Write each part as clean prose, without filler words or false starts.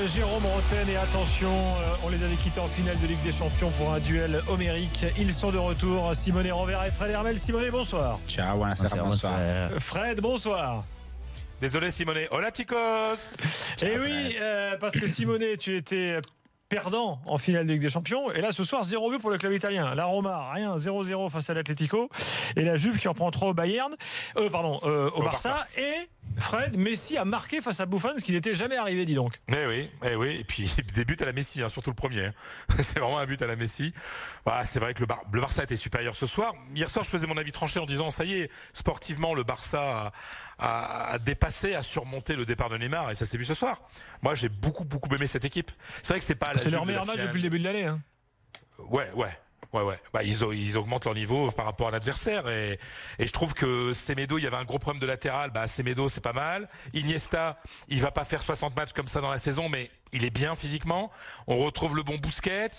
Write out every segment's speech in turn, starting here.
Jérôme Roten. Et attention, on les avait quittés en finale de Ligue des Champions pour un duel homérique. Ils sont de retour. Simone Rovera et Fred Hermel. Simone, bonsoir. Ciao, bonsoir. Fred, bonsoir. Désolé Simone. Hola chicos. Et oui, parce que Simone, tu étais perdant en finale de Ligue des Champions. Et là, ce soir, 0 but pour le club italien. La Roma, rien, 0-0 face à l'Atlético. Et la Juve qui en prend 3 au Bayern. Au Barça. Et Fred, Messi a marqué face à Buffon, ce qui n'était jamais arrivé, dis donc. Eh oui. Et puis des buts à la Messi, surtout le premier. C'est vraiment un but à la Messi. Voilà, c'est vrai que le Barça était supérieur ce soir. Hier soir, je faisais mon avis tranché en disant, ça y est, sportivement, le Barça a dépassé, a surmonté le départ de Neymar. Et ça s'est vu ce soir. Moi, j'ai beaucoup aimé cette équipe. C'est vrai que c'est pas c'est leur meilleur match depuis le début de l'année. Ouais. Bah, ils augmentent leur niveau par rapport à l'adversaire et je trouve que Semedo, il y avait un gros problème de latéral. Bah, Semedo, c'est pas mal. Iniesta, il va pas faire 60 matchs comme ça dans la saison, mais il est bien physiquement. On retrouve le bon Busquets.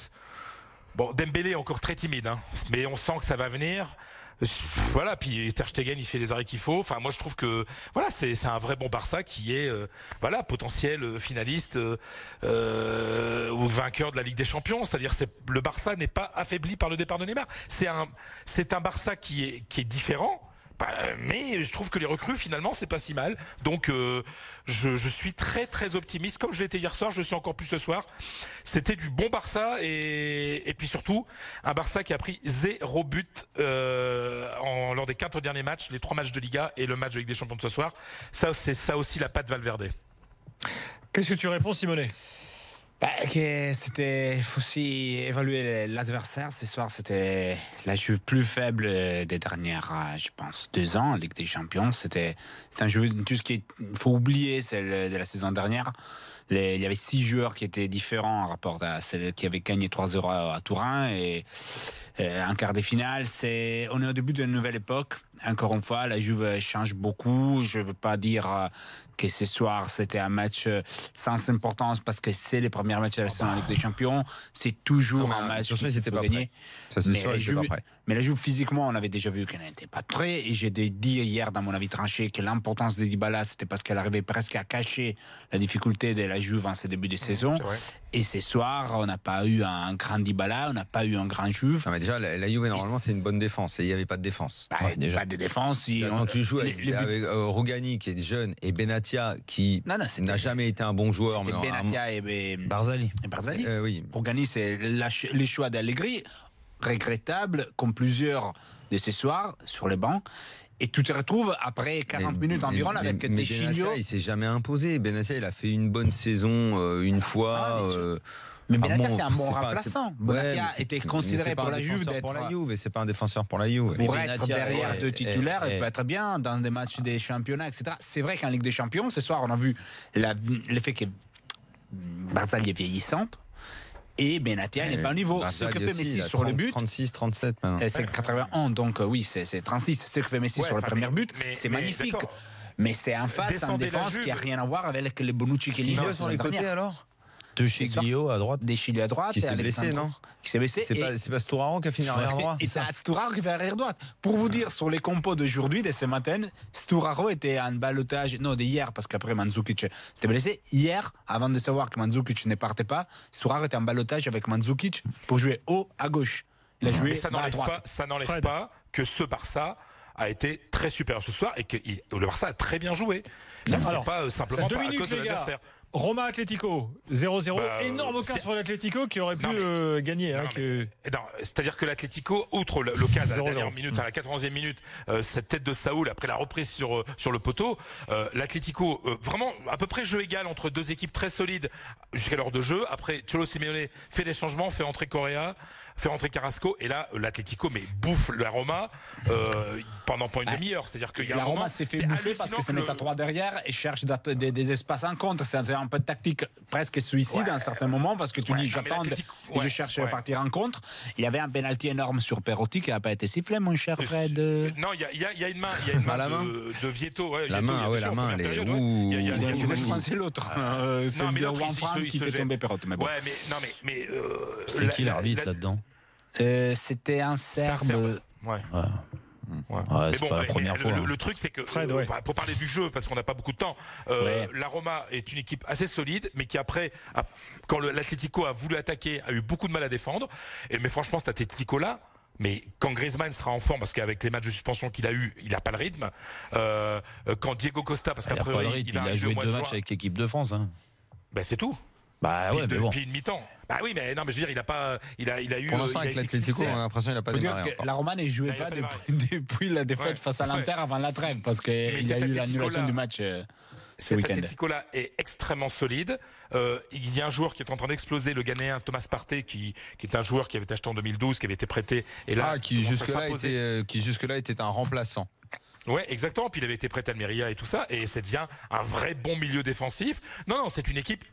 Bon, Dembélé est encore très timide, mais on sent que ça va venir. Voilà, puis Ter Stegen il fait les arrêts qu'il faut. Enfin, moi je trouve que voilà, c'est un vrai bon Barça qui est potentiel finaliste ou vainqueur de la Ligue des Champions. C'est-à-dire le Barça n'est pas affaibli par le départ de Neymar. C'est un Barça qui est différent. Mais je trouve que les recrues finalement c'est pas si mal. Donc je suis très optimiste. Comme je l'étais hier soir, je suis encore plus ce soir. C'était du bon Barça et puis surtout un Barça qui a pris 0 but lors des 4 derniers matchs, les 3 matchs de Liga et le match de Ligue des Champions de ce soir. Ça c'est ça aussi la patte Valverde. Qu'est-ce que tu réponds, Simone? Il faut aussi évaluer l'adversaire. Ce soir, c'était la Juve plus faible des dernières, je pense, 2 ans en Ligue des Champions. C'était un Juventus qu'il faut oublier, celle de la saison dernière. Il y avait 6 joueurs qui étaient différents en rapport à celle qui avait gagné 3-0 à Turin. Et en quart de finale, on est au début d'une nouvelle époque. Encore une fois, la Juve change beaucoup. Je ne veux pas dire que ce soir, c'était un match sans importance parce que c'est les premiers matchs de la saison en Ligue des Champions. C'est toujours un match qu'il faut gagner. Ça, c'est sûr, ils étaient pas prêts. Mais la Juve, physiquement, on avait déjà vu qu'elle n'était pas prête. Et j'ai dit hier, dans mon avis tranché, que l'importance de Dybala, c'était parce qu'elle arrivait presque à cacher la difficulté de la Juve en ce début de saison. Et ce soir, on n'a pas eu un grand Dybala, on n'a pas eu un grand Juve. Non, mais déjà, la Juve, normalement, c'est une bonne défense. Et il n'y avait pas de défense. Déjà. Pas de défense. Quand tu joues avec Rougani, qui est jeune, et Benatia, qui n'a jamais été un bon joueur. C'était Benatia et Barzali. Oui. Rougani, c'est les choix d'Allegri, regrettable, comme plusieurs de ce soir, sur les bancs. Et tu te retrouves après 40 minutes environ avec Techilio. Benatia, il s'est jamais imposé. Benatia, il a fait une bonne saison une fois. Mais Benatia, c'est un bon remplaçant. Benatia était considéré pour la Juve d'être pour la Juve, et c'est pas un défenseur pour la Juve. Pour être derrière deux titulaires, il peut être bien dans des matchs des championnats, etc. C'est vrai qu'en Ligue des Champions, ce soir, on a vu l'effet que Barzagli est vieillissante. Et Benatia n'est pas au niveau. Ce que fait Messi sur le but, 36, 37 c'est 81, donc oui, c'est 36. Ce que fait Messi sur le premier but, c'est magnifique. Mais c'est en face, en défense, qui n'a rien à voir avec les Bonucci qui est sur les côtés alors. De Chiglio à droite. Des Chiglio à droite. Qui s'est blessé, non? Qui s'est blessé. C'est pas Sturaro qui a fini arrière droit. Et c'est Sturaro qui fait arrière droite. Pour vous dire, sur les compos d'aujourd'hui, de ce matin, Sturaro était en ballottage, non, d'hier, parce qu'après Mandzukic s'était blessé. Hier, avant de savoir que Mandzukic ne partait pas, Sturaro était en ballottage avec Mandzukic pour jouer haut à gauche. Il a joué à droite. Ça n'enlève pas que ce Barça a été très supérieur ce soir et que le Barça a très bien joué. Ça ne c'est pas simplement à cause de l'adversaire. Roma Atlético 0-0, énorme occasion pour l'Atlético qui aurait pu gagner. C'est-à-dire que l'Atlético, outre l'occasion à la dernière minute, à la 91e minute, cette tête de Saoul après la reprise sur le poteau, l'Atlético vraiment à peu près jeu égal entre deux équipes très solides jusqu'à l'heure de jeu. Après, Cholo Simeone fait des changements, fait entrer Correa, fait rentrer Carrasco, et là l'Atlético bouffe la Roma pendant pas une demi-heure. C'est-à-dire que la Roma s'est fait bouffer parce que se met à 3 derrière et cherche des espaces en contre. C'est un peu de tactique presque suicide à un certain moment, parce que tu dis j'attends et je cherche à partir en contre. Il y avait un penalty énorme sur Perotti qui n'a pas été sifflé, mon cher Fred. Non, il y a une main, de Vieto. La main, elle est où? Je pense que c'est l'autre. C'est le Wanfran qui fait tomber Perotti. C'est qui l'arbitre là-dedans? C'était un Serbe. Ouais. Ouais, Mais c'est pas la première fois. Le truc, c'est que Fred, ouais. pour parler du jeu, parce qu'on n'a pas beaucoup de temps, la Roma est une équipe assez solide, mais qui après, quand l'Atlético a voulu attaquer, a eu beaucoup de mal à défendre. Mais franchement, cet Atlético-là, mais quand Griezmann sera en forme, parce qu'avec les matchs de suspension qu'il a eu, il n'a pas le rythme. Quand Diego Costa, parce qu'après il a joué 2 matchs avec l'équipe de France. Hein. Ben c'est tout. Bah ouais, mais bon. Puis une mi-temps. Bah oui, mais non, mais je veux dire, il a eu. Pour l'instant, avec l'Atlético, on a l'impression qu'il n'a pas Faut démarré. dire que la Roma ne jouait pas depuis la défaite face à l'Inter avant la trêve, parce qu'il y a eu l'annulation du match ce week-end. Cet Atlético-là est extrêmement solide. Il y a un joueur qui est en train d'exploser, le Ghanéen Thomas Partey, qui est un joueur qui avait été acheté en 2012, qui avait été prêté. Et là, qui jusque-là était un remplaçant. Ouais, exactement. Puis il avait été prêté à Almeria et tout ça, et ça devient un vrai bon milieu défensif. Non, c'est une équipe.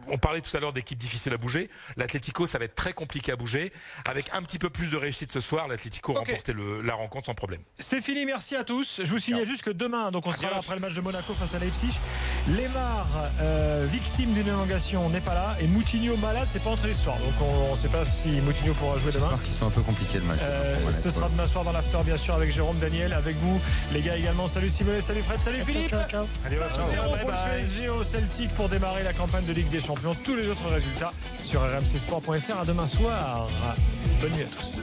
On parlait tout à l'heure d'équipes difficiles à bouger. L'Atlético, ça va être très compliqué à bouger. Avec un petit peu plus de réussite ce soir, l'Atlético remportait la rencontre sans problème. C'est fini, merci à tous. Je vous signale juste que demain, donc on sera là après le match de Monaco face à Leipzig. Lemar, victime d'une élongation, n'est pas là. Et Moutinho malade, c'est pas entré ce soir. Donc on ne sait pas si Moutinho pourra jouer demain. J'espère qu'ils sont un peu compliqués le match. Ce sera demain soir dans l'after, bien sûr, avec Jérôme, Daniel, avec vous, les gars également. Salut Simone, salut Fred, salut Philippe. Allez, on pour le PSG au Celtic pour démarrer la campagne de Ligue des Champions. Tous les autres résultats sur rmcsport.fr. À demain soir. Bonne nuit à tous.